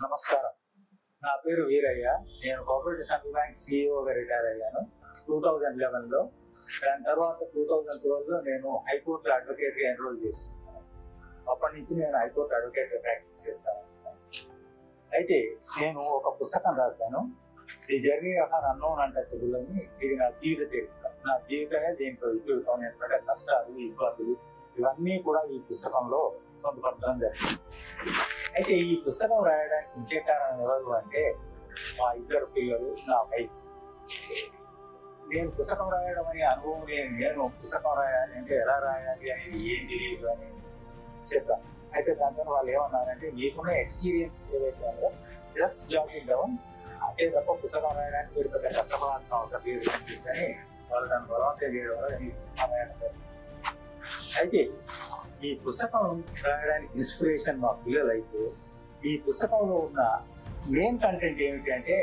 నమస్కారం, నా పేరు వీరయ్య. నేను కోఆపరేటివ్ సెంట్రల్ బ్యాంక్ సిఇఓగా రిటైర్ అయ్యాను 2011లో. దాని తర్వాత 2012లో నేను హైకోర్టు అడ్వకేట్గా ఎన్రోల్ చేసుకున్నాను. అప్పటి నుంచి నేను హైకోర్టు అడ్వకేట్గా ప్రాక్టీస్ చేస్తాను. అయితే నేను ఒక పుస్తకం రాశాను, the journey of an unknown untouchable అని. ఇది నా జీవిత చరిత్ర. నా జీవితమే దీంట్లో ఇచ్చుతాం. ఎందుకంటే కష్టాలు, ఇబ్బందులు ఇవన్నీ కూడా ఈ పుస్తకంలో పొందుపరచడం జరిగింది. అయితే ఈ పుస్తకం రాయడానికి ముఖ్య కారణం ఎవరు అంటే మా ఇద్దరు పిల్లలు, నా వైఫ్. నేను పుస్తకం రాయడం అనే అనుభవం లేని నేను పుస్తకం రాయాలి అంటే ఎలా రాయాలి అనేది ఏం తెలియదు అని చెప్పాను. అయితే దాంతో వాళ్ళు ఏమన్నారంటే, మీకున్న ఎక్స్పీరియన్స్ ఏదైతే ఉందో జస్ట్ జాబ్ ఇట్ డౌన్, అంటే తప్ప పుస్తకం రాయడానికి మీరు పెద్ద కష్టపడాల్సిన అవసరం లేదు అని వాళ్ళు నన్ను బలవంతం చేయడం వల్ల ఈ పుస్తకం రాయడం జరిగింది. అయితే ఈ పుస్తకం రాయడానికి ఇన్స్పిరేషన్ మా పిల్లలు. అయితే ఈ పుస్తకంలో ఉన్న మెయిన్ కంటెంట్ ఏమిటి అంటే,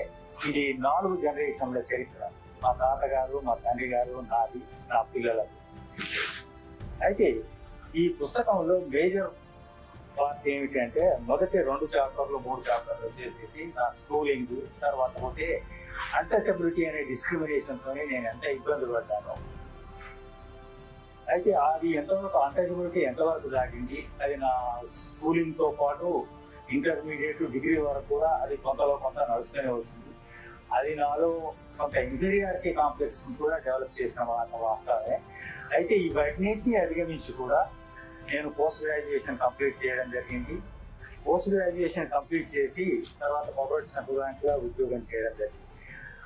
ఇది 4 జనరేషన్ల చరిత్ర. మా తాతగారు, మా తండ్రి గారు, నాది, నా పిల్లలది. అయితే ఈ పుస్తకంలో మేజర్ పార్ట్ ఏమిటి అంటే, మొదటి 2 చాప్టర్లు 3 చాప్టర్లు వచ్చేసేసి నా స్కూలింగ్, తర్వాత పోతే అన్టచబిలిటీ అనే డిస్క్రిమినేషన్తోనే నేను ఎంత ఇబ్బంది పడ్డాను. అయితే అది ఎంతవరకు అన్టచబిలిటీ ఎంతవరకు దాటింది, అది నా స్కూలింగ్తో పాటు ఇంటర్మీడియట్, డిగ్రీ వరకు కూడా అది కొంతలో కొంత నడుస్తూనే వచ్చింది. అది నాలో కొంత ఇన్ఫీరియారిటీ కాంప్లెక్స్ కూడా డెవలప్ చేసిన వాస్తవమే. అయితే ఇవన్నింటినీ అధిగమించి కూడా నేను పోస్ట్ గ్రాడ్యుయేషన్ కంప్లీట్ చేయడం జరిగింది. పోస్ట్ గ్రాడ్యుయేషన్ కంప్లీట్ చేసి తర్వాత కోఆపరేటివ్ సెంట్రల్ బ్యాంక్లో ఉద్యోగం చేయడం జరిగింది.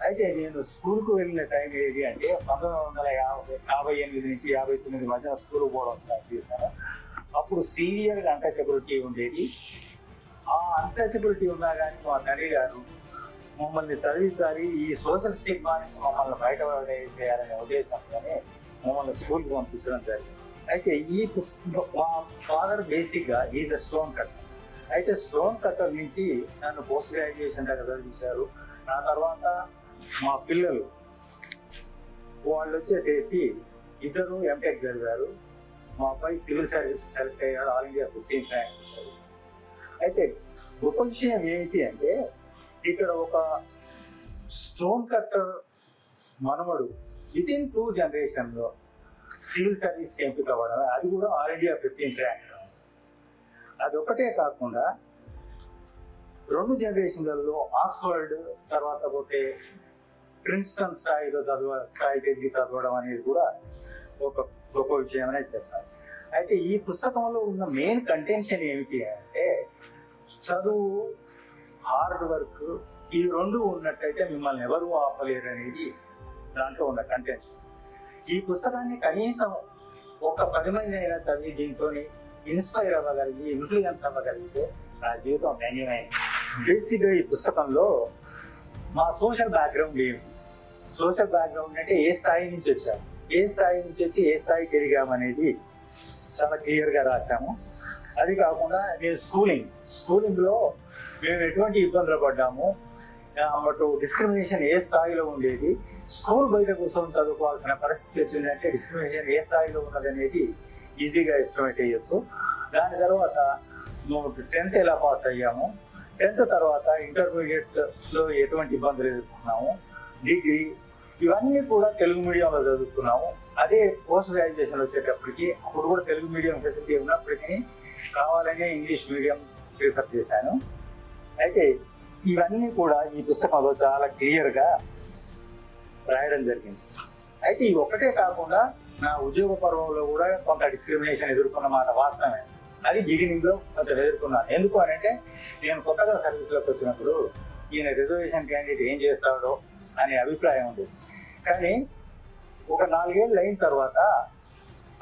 అయితే నేను స్కూల్కు వెళ్ళిన టైం ఏది అంటే 1958 నుంచి 59 మధ్య స్కూల్కి పోవడం స్టార్ట్ చేశాను. అప్పుడు సీనియర్ అన్టచబిలిటీ ఉండేది. ఆ అన్టచబిలిటీ ఉన్నా కానీ మా తండ్రి గారు మమ్మల్ని చదివించాలి, ఈ సోషల్ స్టిగ్మా నుంచి మమ్మల్ని బయటపడేసేయాలనే ఉద్దేశంతోనే మమ్మల్ని స్కూల్కి పంపించడం జరిగింది. అయితే ఈ పుస్తకం మా ఫాదర్ బేసిక్గా ఈజ్ అ స్టోన్ కట్టర్. అయితే స్టోన్ కట్టర్ నుంచి నన్ను పోస్ట్ గ్రాడ్యుయేషన్ దగ్గర చదివించారు. నా తర్వాత మా పిల్లలు వాళ్ళు వచ్చేసేసి ఇద్దరు ఎంటెక్ చదివారు. మా అబ్బాయి సివిల్ సర్వీసెస్ సెలెక్ట్ అయ్యాడు, ఆల్ ఇండియా 15th ర్యాంక్ వచ్చారు. అయితే గొప్ప విషయం ఏమిటి అంటే, ఇక్కడ ఒక స్టోన్ కట్టర్ మనవడు వితిన్ 2 జనరేషన్లో సివిల్ సర్వీస్కి ఎంపిక అవ్వడం, అది కూడా ఆల్ ఇండియా 15th ర్యాంక్. అదొకటే కాకుండా 2 జనరేషన్లలో ఆక్స్ఫర్డ్, తర్వాత పోతే ప్రిన్స్టన్ స్థాయికి ఎదిగి చదవడం అనేది కూడా ఒక గొప్ప విషయం అనేది చెప్తాను. అయితే ఈ పుస్తకంలో ఉన్న మెయిన్ కంటెన్షన్ ఏమిటి అంటే, చదువు, హార్డ్ వర్క్, ఈ 2 ఉన్నట్టయితే మిమ్మల్ని ఎవరు ఆపలేరు అనేది దాంట్లో ఉన్న కంటెన్షన్. ఈ పుస్తకాన్ని కనీసం ఒక 10 మంది అయినా చదివి దీంతో ఇన్స్పైర్ అవ్వగలిగి, ఇన్ఫ్లుయెన్స్ అవ్వగలిగితే నా జీవితం ధన్యమైంది. బేసిక్గా ఈ పుస్తకంలో మా సోషల్ బ్యాక్గ్రౌండ్ ఏమిటి, సోషల్ బ్యాక్గ్రౌండ్ అంటే ఏ స్థాయి నుంచి వచ్చాము, ఏ స్థాయి నుంచి వచ్చి ఏ స్థాయికి ఎదిగామనేది చాలా క్లియర్గా రాశాము. అది కాకుండా నేను స్కూలింగ్లో మేము ఎటువంటి ఇబ్బందులు పడ్డాము, అటు డిస్క్రిమినేషన్ ఏ స్థాయిలో ఉండేది, స్కూల్ బయట కూర్చొని చదువుకోవాల్సిన పరిస్థితి వచ్చిందంటే డిస్క్రిమినేషన్ ఏ స్థాయిలో ఉన్నది అనేది ఈజీగా ఎస్టిమేట్ చేయొచ్చు. దాని తర్వాత 10th ఎలా పాస్ అయ్యాము, 10th తర్వాత ఇంటర్మీడియట్లో ఎటువంటి ఇబ్బందులు ఎదుర్కొన్నాము, డిగ్రీ ఇవన్నీ కూడా తెలుగు మీడియంలో చదువుకున్నాము. అదే పోస్ట్ గ్రాడ్యుయేషన్ వచ్చేటప్పటికి అప్పుడు కూడా తెలుగు మీడియం ఫెసిలిటీ ఉన్నప్పటికీ కావాలనే ఇంగ్లీష్ మీడియం ప్రిఫర్ చేశాను. అయితే ఇవన్నీ కూడా ఈ పుస్తకంలో చాలా క్లియర్గా రాయడం జరిగింది. అయితే ఇవి ఒక్కటే కాకుండా నా ఉద్యోగ పర్వంలో కూడా కొంత డిస్క్రిమినేషన్ ఎదుర్కొన్న మాట వాస్తవమే. అది బిగినింగ్లో కొంచెం ఎదుర్కొన్నాను. ఎందుకు అని అంటే, నేను కొత్తగా సర్వీస్లోకి వచ్చినప్పుడు ఈయన రిజర్వేషన్ క్యాండిడేట్ ఏం చేస్తాడో అనే అభిప్రాయం ఉండేది. కానీ ఒక 4 ఏళ్ళు అయిన తర్వాత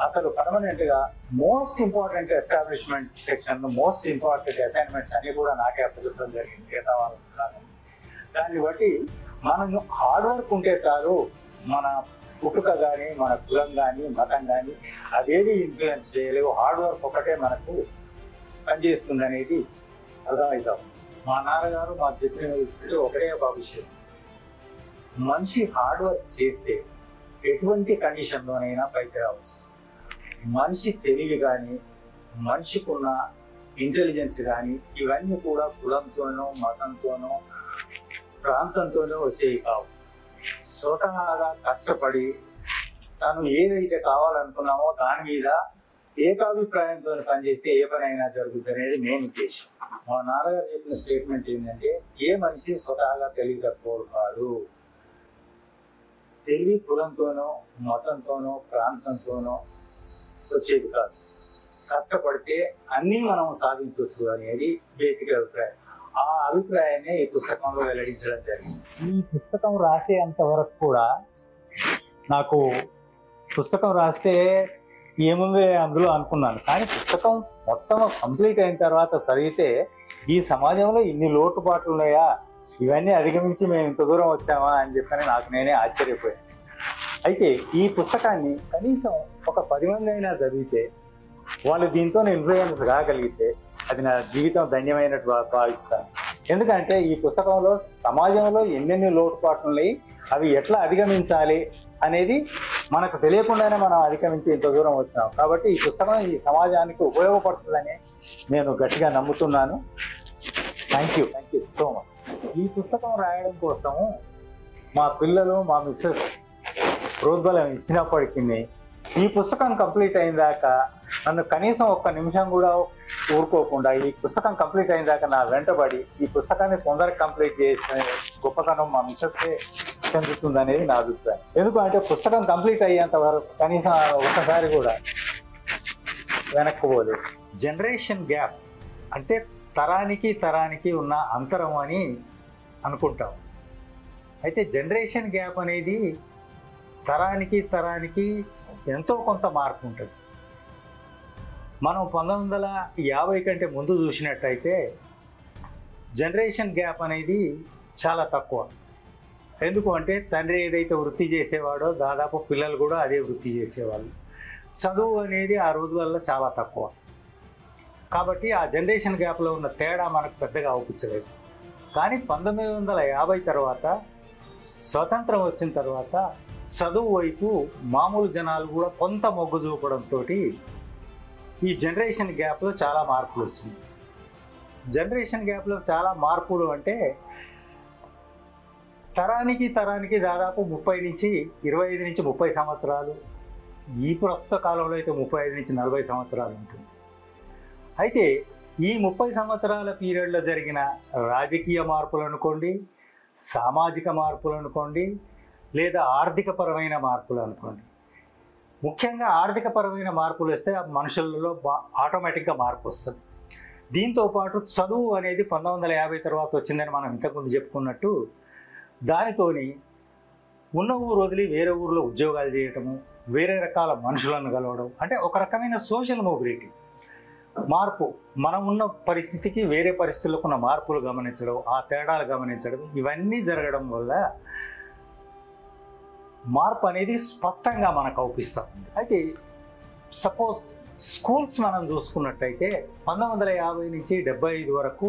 అతను పర్మనెంట్గా most important establishment section, most important assignments అన్ని కూడా నాకే అప్పచెప్పడం జరిగింది మిగతా వాళ్ళ. దాన్ని బట్టి మనం హార్డ్ వర్క్ ఉంటే చాలు, మన పుట్టుక కానీ, మన కులం కానీ, మతం కానీ అదేవి ఇన్ఫ్లుయెన్స్ చేయలేవు, హార్డ్ వర్క్ ఒకటే మనకు పనిచేస్తుంది అనేది అర్థమవుతాం. మా నాన్నగారు మాకు చెప్పిన ఒకటే ఒక విషయం, మనిషి హార్డ్ వర్క్ చేస్తే ఎటువంటి కండిషన్లోనైనా పైకి రావచ్చు. మనిషి తెలివి కానీ, మనిషికున్న ఇంటెలిజెన్స్ కానీ ఇవన్నీ కూడా కులంతోనో మతంతోనో ప్రాంతంతోనో వచ్చేవి కావు. స్వతహాగా కష్టపడి తను ఏదైతే కావాలనుకున్నామో దాని మీద ఏకాభిప్రాయంతో పనిచేస్తే ఏ పనైనా జరుగుతుంది అనేది మెయిన్ ఉద్దేశం. మా నాన్నగారు చెప్పిన స్టేట్మెంట్ ఏంటంటే, ఏ మనిషి స్వతహాగా తెలివి తక్కువడు కాదు. తెలివి కులంతోనో మతంతోనో ప్రాంతంతోనో వచ్చేది కాదు. కష్టపడితే అన్నీ మనం సాధించవచ్చు అనేది బేసిక్ అభిప్రాయం. ఆ అభిప్రాయాన్ని ఈ పుస్తకంలో వెల్లడించడం జరిగింది. ఈ పుస్తకం రాసేంత వరకు కూడా నాకు పుస్తకం రాస్తే ఏముంది అందులో అనుకున్నాను. కానీ పుస్తకం మొత్తం కంప్లీట్ అయిన తర్వాత చదివితే ఈ సమాజంలో ఇన్ని లోటుపాట్లు ఉన్నాయా, ఇవన్నీ అధిగమించి మేము ఇంత దూరం వచ్చామా అని చెప్పని నాకు నేనే ఆశ్చర్యపోయాను. అయితే ఈ పుస్తకాన్ని కనీసం ఒక 10 మంది అయినా చదివితే, వాళ్ళు దీంతో ఇన్ఫ్లుయెన్స్ కాగలిగితే అది నా జీవితం ధన్యమైనట్టు భావిస్తాను. ఎందుకంటే ఈ పుస్తకంలో సమాజంలో ఎన్నెన్ని లోటుపాట్లు ఉన్నాయి, అవి ఎట్లా అధిగమించాలి అనేది మనకు తెలియకుండానే మనం అధిగమించి ఇంత దూరం వచ్చినాం. కాబట్టి ఈ పుస్తకం ఈ సమాజానికి ఉపయోగపడుతుందని నేను గట్టిగా నమ్ముతున్నాను. Thank you so much. ఈ పుస్తకం రాయడం కోసం మా పిల్లలు, మా మిస్సెస్ ప్రోద్బలం ఇచ్చినప్పటికీ ఈ పుస్తకం కంప్లీట్ అయిన దాకా నన్ను కనీసం ఒక్క నిమిషం కూడా ఊరుకోకుండా ఈ పుస్తకం కంప్లీట్ అయిన దాకా నా వెంటబడి ఈ పుస్తకాన్ని తొందరగా కంప్లీట్ చేసిన గొప్పతనం మా మిస్సెస్కే చెందుతుంది అనేది నా అభిప్రాయం. ఎందుకంటే పుస్తకం కంప్లీట్ అయ్యేంత వరకు కనీసం ఒక్కసారి కూడా వెనక్కి పోలేదు. జనరేషన్ గ్యాప్ అంటే తరానికి ఉన్న అంతరం అని అనుకుంటాం. అయితే జనరేషన్ గ్యాప్ అనేది తరానికి ఎంతో కొంత మార్పు ఉంటుంది. మనం 1950 కంటే ముందు చూసినట్టయితే జనరేషన్ గ్యాప్ అనేది చాలా తక్కువ. ఎందుకు అంటే తండ్రి ఏదైతే వృత్తి చేసేవాడో దాదాపు పిల్లలు కూడా అదే వృత్తి చేసేవాళ్ళు. చదువు అనేది ఆ రోజులలో చాలా తక్కువ. కాబట్టి ఆ జనరేషన్ గ్యాప్లో ఉన్న తేడా మనకు పెద్దగా అవుపించలేదు. కానీ 1950 తర్వాత స్వతంత్రం వచ్చిన తర్వాత చదువు వైపు మామూలు జనాలు కూడా కొంత మొగ్గు చూపడంతో ఈ జనరేషన్ గ్యాప్లో చాలా మార్పులు వచ్చింది. జనరేషన్ గ్యాప్లో చాలా మార్పులు అంటే తరానికి దాదాపు 30 నుంచి 25 నుంచి 30 సంవత్సరాలు, ఈ ప్రస్తుత కాలంలో అయితే 35 నుంచి 40 సంవత్సరాలు ఉంటుంది. అయితే ఈ 30 సంవత్సరాల పీరియడ్లో జరిగిన రాజకీయ మార్పులు అనుకోండి, సామాజిక మార్పులు అనుకోండి, లేదా ఆర్థికపరమైన మార్పులు అనుకోండి. ముఖ్యంగా ఆర్థికపరమైన మార్పులు వస్తే ఆ మనుషులలో ఆటోమేటిక్గా మార్పు వస్తుంది. దీంతోపాటు చదువు అనేది 1950 తర్వాత వచ్చిందని మనం ఇంతకుముందు చెప్పుకున్నట్టు, దానితోని ఉన్న ఊరు వదిలి వేరే ఊరిలో ఉద్యోగాలు చేయటము, వేరే రకాల మనుషులను కలవడం, అంటే ఒక రకమైన సోషల్ మొబిలిటీ మార్పు, మనం ఉన్న పరిస్థితికి వేరే పరిస్థితులకు ఉన్న మార్పులు గమనించడం, ఆ తేడాలు గమనించడం, ఇవన్నీ జరగడం వల్ల మార్పు అనేది స్పష్టంగా మనకు అవుపిస్తాం. అయితే సపోజ్ స్కూల్స్ మనం చూసుకున్నట్టయితే 1950 నుంచి 75 వరకు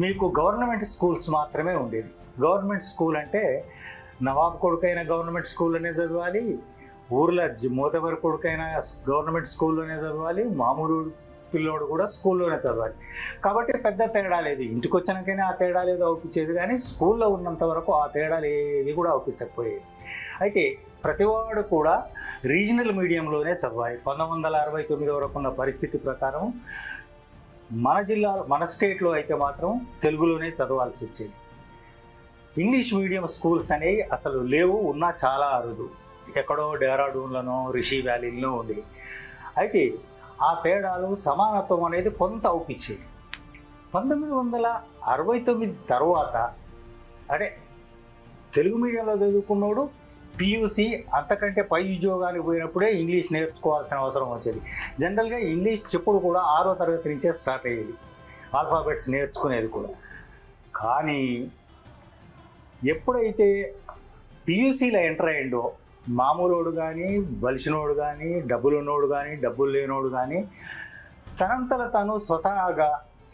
మీకు గవర్నమెంట్ స్కూల్స్ మాత్రమే ఉండేది. గవర్నమెంట్ స్కూల్ అంటే నవాబ్ కొడుకైన గవర్నమెంట్ స్కూల్లోనే చదవాలి, ఊర్లో మోతబరి కొడుకైనా గవర్నమెంట్ స్కూల్లోనే చదవాలి, మామూలు పిల్లోడు కూడా స్కూల్లోనే చదవాలి. కాబట్టి పెద్ద తేడా లేదు. ఇంటికి వచ్చినాకైనా ఆ తేడా లేదు అవుపించేది, కానీ స్కూల్లో ఉన్నంత వరకు ఆ తేడాలు ఏవి కూడా అవుపించకపోయేది. అయితే ప్రతివాడు కూడా రీజనల్ మీడియంలోనే చదవాలి. 1969 వరకు ఉన్న పరిస్థితి ప్రకారం మన స్టేట్లో అయితే మాత్రం తెలుగులోనే చదవాల్సి వచ్చేది. ఇంగ్లీష్ మీడియం స్కూల్స్ అనేవి అసలు లేవు, ఉన్నా చాలా అరుదు. ఎక్కడో డెహ్రాడూన్లోనో రిషి వ్యాలీలో ఉంది. అయితే ఆ తేడాలు సమానత్వం అనేది కొంత అవుపించేది. 1969 తర్వాత అంటే తెలుగు మీడియంలో చదువుకున్నాడు PUC అంతకంటే పై ఉద్యోగానికి పోయినప్పుడే ఇంగ్లీష్ నేర్చుకోవాల్సిన అవసరం వచ్చేది. జనరల్గా ఇంగ్లీష్ చెప్పుడు కూడా 6వ తరగతి నుంచే స్టార్ట్ అయ్యేది, ఆల్ఫాబెట్స్ నేర్చుకునేది కూడా. కానీ ఎప్పుడైతే PUCలో ఎంటర్ అయ్యిండో మామూలోడు కానీ, బలిసినోడు కానీ, డబ్బులు ఉన్నోడు కానీ, డబ్బులు లేనోడు కానీ తనంతట తను స్వతహాగా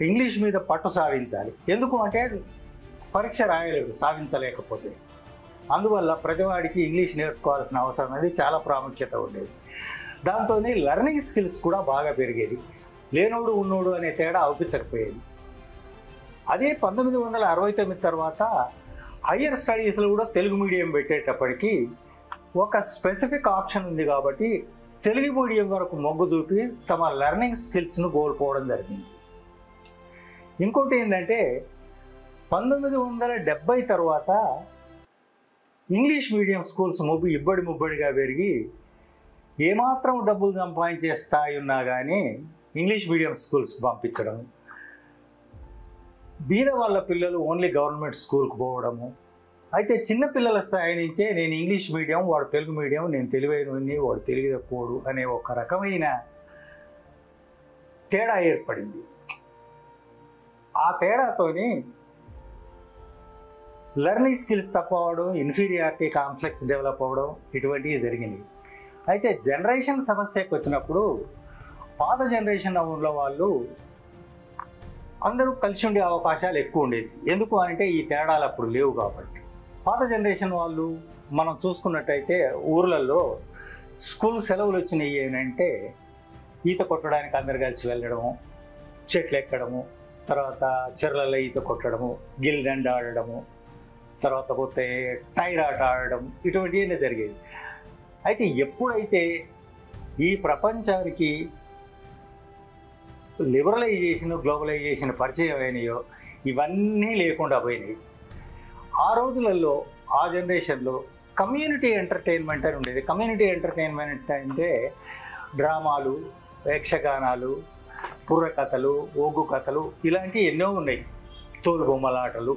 ఇంగ్లీష్ మీద పట్టు సాధించాలి. ఎందుకు అంటే పరీక్ష రాయలేడు సాధించలేకపోతే. అందువల్ల ప్రతివాడికి ఇంగ్లీష్ నేర్చుకోవాల్సిన అవసరం అనేది చాలా ప్రాముఖ్యత ఉండేది. దాంతో లెర్నింగ్ స్కిల్స్ కూడా బాగా పెరిగేది. లేనోడు ఉన్నోడు అనే తేడా అవుపించకపోయేది. అదే 1969 తర్వాత హయ్యర్ స్టడీస్లో కూడా తెలుగు మీడియం పెట్టేటప్పటికీ ఒక స్పెసిఫిక్ ఆప్షన్ ఉంది కాబట్టి తెలుగు మీడియం వరకు మొగ్గు చూపి తమ లెర్నింగ్ స్కిల్స్ను కోల్పోవడం జరిగింది. ఇంకోటి ఏంటంటే 1970 తర్వాత ఇంగ్లీష్ మీడియం స్కూల్స్ ముబ్బడిగా పెరిగి ఏమాత్రం డబ్బులు సంపాదించే స్థాయి ఉన్నా కానీ ఇంగ్లీష్ మీడియం స్కూల్స్ పంపించడం, బీద వాళ్ళ పిల్లలు ఓన్లీ గవర్నమెంట్ స్కూల్కి పోవడము. అయితే చిన్నపిల్లల స్థాయి నుంచే నేను ఇంగ్లీష్ మీడియం, వాడు తెలుగు మీడియం, నేను తెలివైనని వాడు తెలివి తక్కువడు అనే ఒక రకమైన తేడా ఏర్పడింది. ఆ తేడాతోని లెర్నింగ్ స్కిల్స్ తక్కువ అవడం, ఇన్ఫీరియారిటీ కాంప్లెక్స్ డెవలప్ అవ్వడం ఇటువంటివి జరిగినాయి. అయితే జనరేషన్ సమస్యకు వచ్చినప్పుడు పాత జనరేషన్ ఉన్న వాళ్ళు అందరూ కలిసి ఉండే అవకాశాలు ఎక్కువ ఉండేది. ఎందుకు అంటే ఈ తేడాలు అప్పుడు లేవు కాబట్టి. పాత జనరేషన్ వాళ్ళు మనం చూసుకున్నట్టయితే ఊర్లలో స్కూల్ సెలవులు వచ్చినాయి అంటే ఈత కొట్టడానికి అందరు కలిసి వెళ్ళడము, చెట్లు ఎక్కడము, తర్వాత చెర్లలో ఈత కొట్టడము, గిల్లిదండ ఆడడము, తర్వాత పోతే టైర్ ఆట ఆడడం ఇటువంటివన్నీ జరిగేది. అయితే ఎప్పుడైతే ఈ ప్రపంచానికి లిబరలైజేషన్, గ్లోబలైజేషన్ పరిచయం అయినాయో ఇవన్నీ లేకుండా పోయినాయి. ఆ రోజులలో ఆ జనరేషన్లో కమ్యూనిటీ ఎంటర్టైన్మెంట్ అని ఉండేది. కమ్యూనిటీ ఎంటర్టైన్మెంట్ అంటే డ్రామాలు, యక్షగానాలు, పుర్రకథలు, ఒగ్గు కథలు ఇలాంటివి ఎన్నో ఉన్నాయి. తోలుబొమ్మలాటలు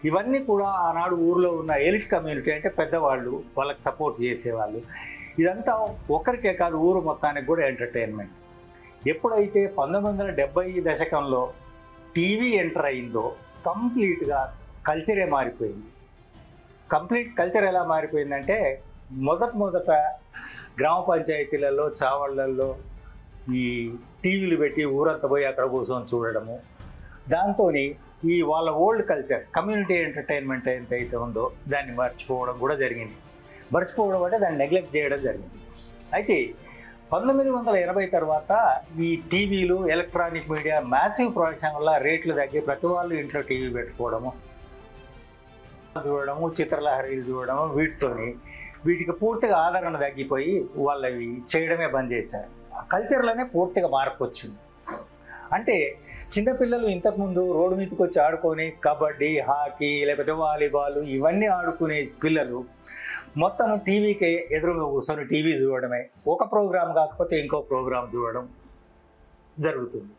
ఇవన్నీ కూడా ఆనాడు ఊర్లో ఉన్న ఎలిట్ కమ్యూనిటీ అంటే పెద్దవాళ్ళు వాళ్ళకి సపోర్ట్ చేసేవాళ్ళు. ఇదంతా ఒకరికే కాదు ఊరు మొత్తానికి కూడా ఎంటర్టైన్మెంట్. ఎప్పుడైతే 1970 దశకంలో టీవీ ఎంటర్ అయిందో కంప్లీట్గా కల్చరే మారిపోయింది. కంప్లీట్ కల్చర్ ఎలా మారిపోయిందంటే మొదట గ్రామ పంచాయతీలలో, చావళ్ళల్లో ఈ టీవీలు పెట్టి ఊరంతా పోయి అక్కడ కూర్చొని చూడడము, దాంతో ఈ వాళ్ళ ఓల్డ్ కల్చర్ కమ్యూనిటీ ఎంటర్టైన్మెంట్ ఎంతైతే ఉందో దాన్ని మర్చిపోవడం కూడా జరిగింది. మర్చిపోవడం అంటే దాన్ని నెగ్లెక్ట్ చేయడం జరిగింది. అయితే 1980 తర్వాత ఈ టీవీలు, ఎలక్ట్రానిక్ మీడియా మ్యాసివ్ ప్రొడక్షన్ వల్ల రేట్లు తగ్గి ప్రతి వాళ్ళు ఇంట్లో టీవీ పెట్టుకోవడము, చూడడము, చిత్రలహరీలు చూడడము, వీటికి పూర్తిగా ఆదరణ తగ్గిపోయి వాళ్ళు అవి చేయడమే బంద్ చేశారు. కల్చర్లోనే పూర్తిగా మార్పు వచ్చింది. అంటే చిన్నపిల్లలు ఇంతకుముందు రోడ్డు మీదకి వచ్చి ఆడుకొని కబడ్డీ, హాకీ, లేకపోతే వాలీబాల్ ఇవన్నీ ఆడుకునే పిల్లలు మొత్తం టీవీకి ఎదురుగా కూర్చొని టీవీ చూడడమే, ఒక ప్రోగ్రాం కాకపోతే ఇంకో ప్రోగ్రాం చూడడం జరుగుతుంది.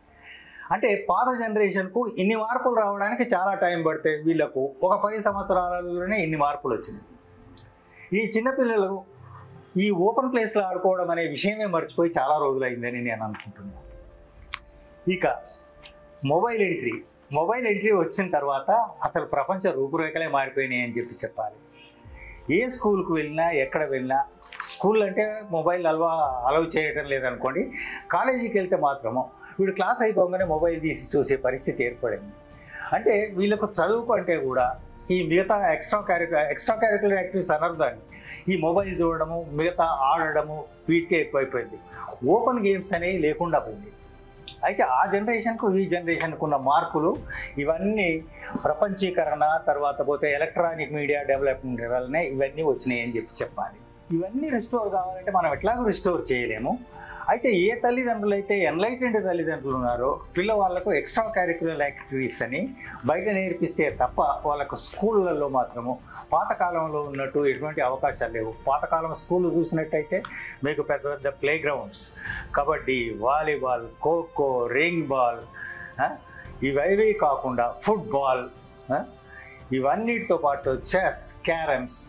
అంటే పాత జనరేషన్కు ఇన్ని మార్పులు రావడానికి చాలా టైం పడతాయి. వీళ్ళకు ఒక 10 సంవత్సరాలలోనే ఇన్ని మార్పులు వచ్చినాయి. ఈ చిన్నపిల్లలు ఈ ఓపెన్ ప్లేస్లో ఆడుకోవడం అనే విషయమే మర్చిపోయి చాలా రోజులైందని నేను అనుకుంటున్నాను. ఇక మొబైల్ ఎంట్రీ వచ్చిన తర్వాత అసలు ప్రపంచ రూపురేఖలే మారిపోయినాయి అని చెప్పాలి. ఏ స్కూల్కి వెళ్ళినా, ఎక్కడ వెళ్ళినా, స్కూల్ అంటే మొబైల్ అలౌ చేయడం లేదనుకోండి, కాలేజీకి వెళ్తే మాత్రము వీడు క్లాస్ అయిపోగానే మొబైల్ తీసి చూసే పరిస్థితి ఏర్పడింది. అంటే వీళ్ళకు చదువుకు అంటే కూడా ఈ మిగతా ఎక్స్ట్రా క్యారిక్యులర్ యాక్టివిటీస్ అనర్థాన్ని ఈ మొబైల్ చూడడము, మిగతా ఆడడము వీటికే ఎక్కువైపోయింది. ఓపెన్ గేమ్స్ అనేవి లేకుండా పోయింది. అయితే ఆ జనరేషన్కు ఈ జనరేషన్కు ఉన్న మార్పులు ఇవన్నీ ప్రపంచీకరణ తర్వాత పోతే ఎలక్ట్రానిక్ మీడియా డెవలప్మెంట్ వల్లనే ఇవన్నీ వచ్చినాయి అని చెప్పాలి. ఇవన్నీ రిస్టోర్ కావాలంటే మనం ఎట్లాగో రిస్టోర్ చేయలేము. అయితే ఏ తల్లిదండ్రులు అయితే ఎన్లైటెండ్ తల్లిదండ్రులు ఉన్నారో పిల్లవాళ్ళకు ఎక్స్ట్రా క్యారిక్యులర్ యాక్టివిటీస్ అని బయట నేర్పిస్తే తప్ప వాళ్ళకు స్కూళ్ళల్లో మాత్రము పాతకాలంలో ఉన్నట్టు ఎటువంటి అవకాశాలు లేవు. పాతకాలం స్కూల్ చూసినట్టయితే మీకు పెద్ద పెద్ద play grounds, kabaddi, volleyball, kho kho, ring ball, ఇవన్నీ కాకుండా ఫుట్బాల్, ఇవన్నిటితో పాటు చెస్, క్యారమ్స్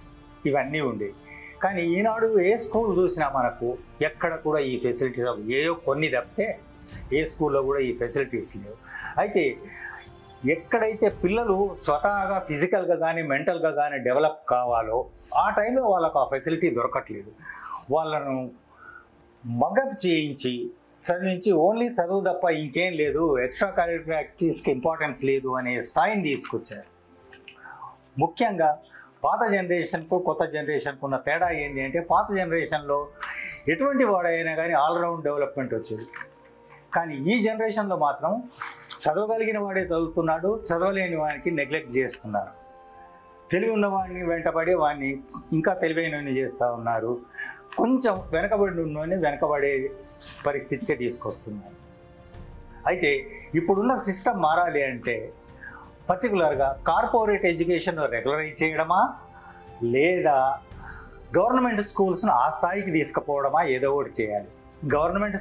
ఇవన్నీ ఉండేవి. కానీ ఈనాడు ఏ స్కూల్ చూసినా మనకు ఎక్కడ కూడా ఈ ఫెసిలిటీస్ ఏయో కొన్ని తప్పితే ఏ స్కూల్లో కూడా ఈ ఫెసిలిటీస్ లేవు. అయితే ఎక్కడైతే పిల్లలు స్వతహాగా ఫిజికల్గా కానీ మెంటల్గా కానీ డెవలప్ కావాలో ఆ టైంలో వాళ్ళకు ఆ ఫెసిలిటీ దొరకట్లేదు. వాళ్ళను మగప్ చేయించి చదివించి ఓన్లీ చదువు తప్ప ఇంకేం లేదు, ఎక్స్ట్రా కరిక్యులర్ యాక్టివిటీస్కి ఇంపార్టెన్స్ లేదు అనే స్థాయిని తీసుకొచ్చారు. ముఖ్యంగా పాత జనరేషన్కు కొత్త జనరేషన్కు ఉన్న తేడా ఏంటి అంటే, పాత జనరేషన్లో ఎటువంటి వాడైనా కానీ ఆల్రౌండ్ డెవలప్మెంట్ వచ్చేది. కానీ ఈ జనరేషన్లో మాత్రం చదవగలిగిన వాడే చదువుతున్నాడు, చదవలేని వాడికి నెగ్లెక్ట్ చేస్తున్నారు. తెలివి ఉన్నవాడిని వెంటబడి వాడిని ఇంకా తెలివైనని చేస్తూ ఉన్నారు. కొంచెం వెనకబడి ఉన్నవాడిని వెనకబడే పరిస్థితికి తీసుకొస్తున్నారు. అయితే ఇప్పుడున్న సిస్టమ్ మారాలి అంటే పర్టికులర్గా కార్పొరేట్ ఎడ్యుకేషన్ రెగ్యులరైజ్ చేయడమా, లేదా గవర్నమెంట్ స్కూల్స్ను ఆ స్థాయికి తీసుకుపోవడమా, ఏదో ఒకటి చేయాలి. గవర్నమెంట్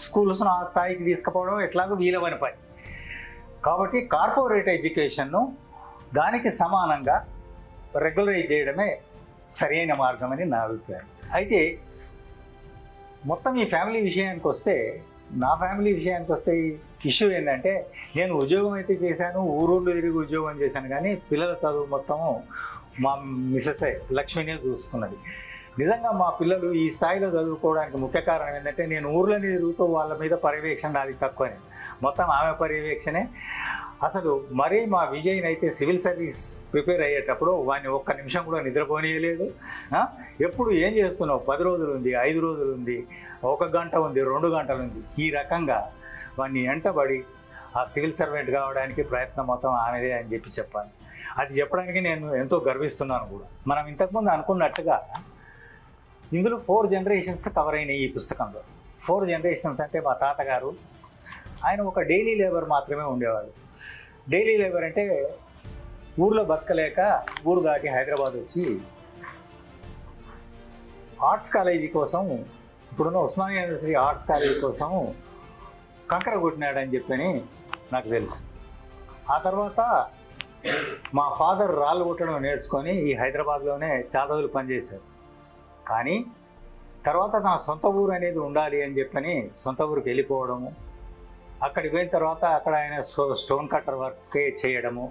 స్కూల్స్ను ఆ స్థాయికి తీసుకుపోవడం ఎట్లాగో వీలవని పని. కాబట్టి కార్పొరేట్ ఎడ్యుకేషన్ను దానికి సమానంగా రెగ్యులరైజ్ చేయడమే సరైన మార్గం అని నా అభిప్రాయం. అయితే మొత్తం ఈ ఫ్యామిలీ విషయానికి వస్తే, నా ఫ్యామిలీ విషయానికి వస్తే ఇష్యూ ఏంటంటే, నేను ఉద్యోగం అయితే చేశాను, ఊరూళ్ళు తిరిగి ఉద్యోగం చేశాను, కానీ పిల్లల చదువు మొత్తము మా మిసెస్ లక్ష్మినే చూసుకున్నది. నిజంగా మా పిల్లలు ఈ స్థాయిలో చదువుకోవడానికి ముఖ్య కారణం ఏంటంటే, నేను ఊర్లని తిరుగుతూ వాళ్ళ మీద పర్యవేక్షణ నాది తక్కువనే, మొత్తం ఆమె పర్యవేక్షణే. అసలు మరీ మా విజయ్ని అయితే సివిల్ సర్వీస్ ప్రిపేర్ అయ్యేటప్పుడు వాడిని ఒక్క నిమిషం కూడా నిద్రపోనీయలేదు. ఎప్పుడు ఏం చేస్తున్నావు, 10 రోజులు ఉంది, 5 రోజులు ఉంది, 1 గంట ఉంది, 2 గంటలు ఉంది, ఈ రకంగా వాడిని వెంటబడి ఆ సివిల్ సర్వెంట్ కావడానికి ప్రయత్నం మొత్తం ఆమెదే అని చెప్పాలి. అది చెప్పడానికి నేను ఎంతో గర్విస్తున్నాను కూడా. మనం ఇంతకుముందు అనుకున్నట్టుగా ఇందులో 4 జనరేషన్స్ కవర్ అయినాయి ఈ పుస్తకంలో. 4 జనరేషన్స్ అంటే, మా తాతగారు ఆయన ఒక డైలీ లేబర్ మాత్రమే ఉండేవాడు. డైలీ లేబర్ అంటే ఊర్లో బతకలేక ఊరు దాటి హైదరాబాద్ వచ్చి ఆర్ట్స్ కాలేజీ కోసం, ఇప్పుడున్న ఉస్మానియా యూనివర్సిటీ ఆర్ట్స్ కాలేజీ కోసం కంకర కొట్టినాడని చెప్పని నాకు తెలుసు. ఆ తర్వాత మా ఫాదర్ రాళ్ళు కొట్టడం నేర్చుకొని ఈ హైదరాబాద్లోనే చాలా రోజులు పనిచేశారు. కానీ తర్వాత నా సొంత ఊరు అనేది ఉండాలి అని చెప్పని సొంత ఊరికి వెళ్ళిపోవడము, అక్కడికి పోయిన తర్వాత అక్కడ ఆయన స్టోన్ కట్టర్ వర్కే చేయడము,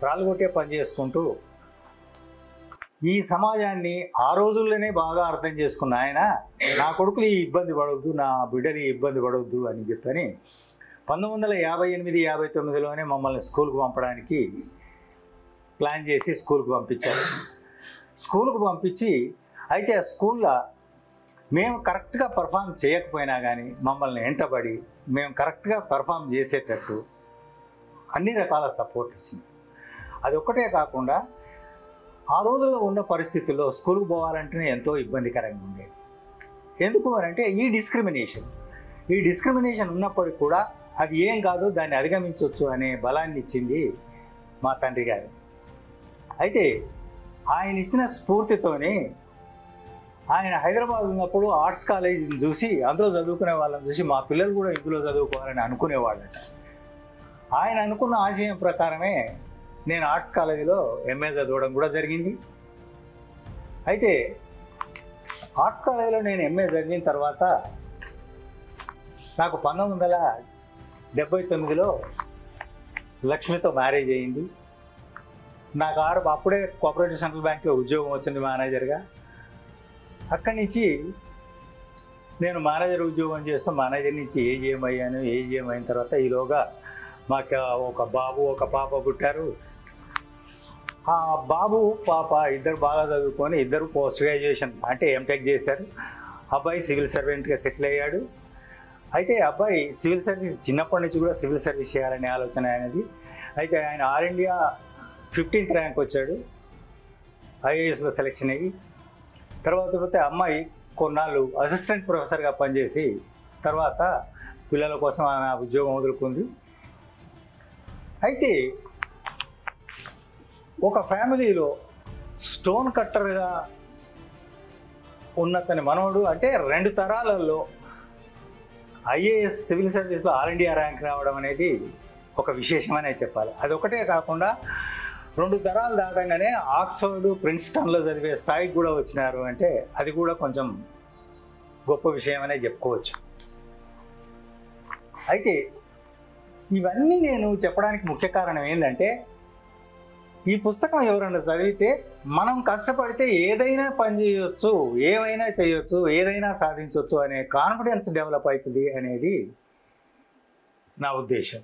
రాళ్ళు కొట్టే పని చేసుకుంటూ ఈ సమాజాన్ని ఆ రోజుల్లోనే బాగా అర్థం చేసుకున్న ఆయన, నా కొడుకులు ఈ ఇబ్బంది పడవద్దు, నా బిడ్డని ఇబ్బంది పడవద్దు అని చెప్పని 1958-59లోనే మమ్మల్ని స్కూల్కి పంపడానికి ప్లాన్ చేసి స్కూల్కి పంపించారు. స్కూల్కి పంపించి, అయితే ఆ స్కూల్లో మేము కరెక్ట్గా పర్ఫామ్ చేయకపోయినా కానీ మమ్మల్ని వెంటబడి మేము కరెక్ట్గా పర్ఫామ్ చేసేటట్టు అన్ని రకాల సపోర్ట్ ఇచ్చింది. అది ఒక్కటే కాకుండా ఆ రోజుల్లో ఉన్న పరిస్థితుల్లో స్కూల్కి పోవాలంటేనే ఎంతో ఇబ్బందికరంగా ఉండేది. ఎందుకు అంటే ఈ డిస్క్రిమినేషన్ ఉన్నప్పటికీ కూడా అది ఏం కాదు, దాన్ని అధిగమించవచ్చు అనే బలాన్ని ఇచ్చింది మా తండ్రి గారు. అయితే ఆయన ఇచ్చిన స్ఫూర్తితోనే ఆయన హైదరాబాద్ ఉన్నప్పుడు ఆర్ట్స్ కాలేజీని చూసి, అందులో చదువుకునే వాళ్ళని చూసి మా పిల్లలు కూడా ఇందులో చదువుకోవాలని అనుకునేవాళ్ళట. ఆయన అనుకున్న ఆశయం ప్రకారమే నేను ఆర్ట్స్ కాలేజీలో ఎంఏ చదవడం కూడా జరిగింది. అయితే ఆర్ట్స్ కాలేజీలో నేను ఎంఏ చదివిన తర్వాత నాకు 1979లో లక్ష్మితో మ్యారేజ్ అయింది. నాకు అప్పుడే కోఆపరేటివ్ సెంట్రల్ బ్యాంక్లో ఉద్యోగం వచ్చింది మేనేజర్గా. అక్కడి నుంచి నేను మేనేజర్ ఉద్యోగం చేస్తూ మేనేజర్ నుంచి ఏజీఎం అయ్యాను. ఏజీఎం అయిన తర్వాత ఈలోగా మాకు ఒక బాబు ఒక పాప పుట్టారు. ఆ బాబు పాప ఇద్దరు బాగా చదువుకొని ఇద్దరు పోస్ట్ గ్రాడ్యుయేషన్ అంటే ఎంటెక్ చేశారు. అబ్బాయి సివిల్ సర్వెంట్గా సెటిల్ అయ్యాడు. అయితే అబ్బాయి సివిల్ సర్వీస్ చిన్నప్పటి నుంచి కూడా సివిల్ సర్వీస్ చేయాలనే ఆలోచన ఆయనది. అయితే ఆయన ఆల్ ఇండియా 15th ర్యాంక్ వచ్చాడు, ఐఏఎస్లో సెలెక్షన్ అయ్యి. తర్వాత పోతే అమ్మాయి కొన్నాళ్ళు అసిస్టెంట్ ప్రొఫెసర్గా పనిచేసి తర్వాత పిల్లల కోసం ఆమె ఉద్యోగం వదులుకుంది. అయితే ఒక ఫ్యామిలీలో స్టోన్ కట్టర్గా ఉన్నతని మనవడు అంటే 2 తరాలలో ఐఏఎస్ సివిల్ సర్వీస్లో ఆల్ ఇండియా ర్యాంక్ రావడం అనేది ఒక విశేషమనే చెప్పాలి. అదొకటే కాకుండా 2 తరాలు దాటంగానే ఆక్స్ఫర్డ్ ప్రిన్స్టన్లో చదివే స్థాయికి కూడా వచ్చినారు అంటే అది కూడా కొంచెం గొప్ప విషయం అనే చెప్పుకోవచ్చు. అయితే ఇవన్నీ నేను చెప్పడానికి ముఖ్య కారణం ఏంటంటే, ఈ పుస్తకం ఎవరన్నా చదివితే మనం కష్టపడితే ఏదైనా పని చేయొచ్చు, ఏమైనా చేయొచ్చు, ఏదైనా సాధించవచ్చు అనే కాన్ఫిడెన్స్ డెవలప్ అవుతుంది అనేది నా ఉద్దేశం.